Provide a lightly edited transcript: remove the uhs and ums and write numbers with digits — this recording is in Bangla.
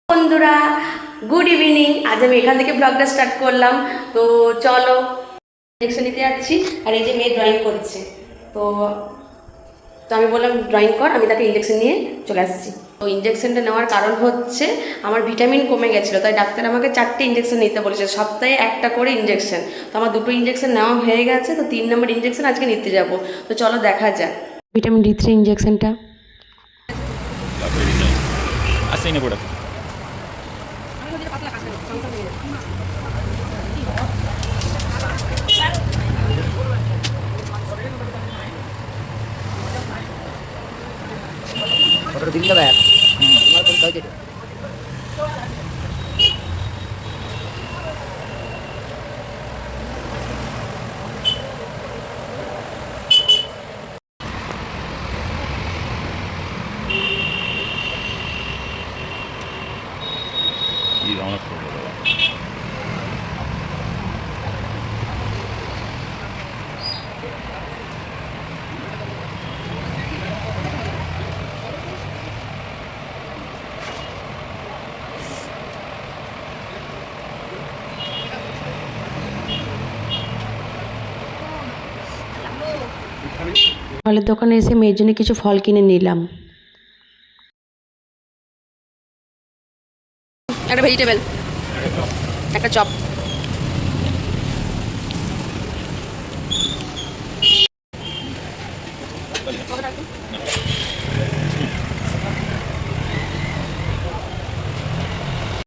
বন্ধুরা গুড ইভিনিং। আজ আমি এখান থেকে ব্লগটা স্টার্ট করলাম। তো চলো ইঞ্জেকশন নিতে যাচ্ছি। আর এই যে মেয়ে ড্রয়িং করছে, তো তো আমি বললাম ড্রয়িং কর, আমি তাকে ইঞ্জেকশন নিয়ে চলে আসছি। তো ইঞ্জেকশনটা নেওয়ার কারণ হচ্ছে আমার ভিটামিন কমে গেছিলো, তাই ডাক্তার আমাকে 4টে ইঞ্জেকশন নিতে বলেছে, সপ্তাহে একটা করে ইঞ্জেকশন। তো আমার 2টো ইঞ্জেকশন নেওয়া হয়ে গেছে, তো 3 নম্বর ইঞ্জেকশন আজকে নিতে যাব। তো চলো দেখা যাক vitamin D3 ইঞ্জেকশনটা। Así no por aquí. Otro tinggal ya? Cuma pun kau jadi. Y vamos por lo ফলের দোকানে এসে মেয়ের জন্য কিছু ফল কিনে নিলাম। একটা ভেজিটেবল, একটা চপ।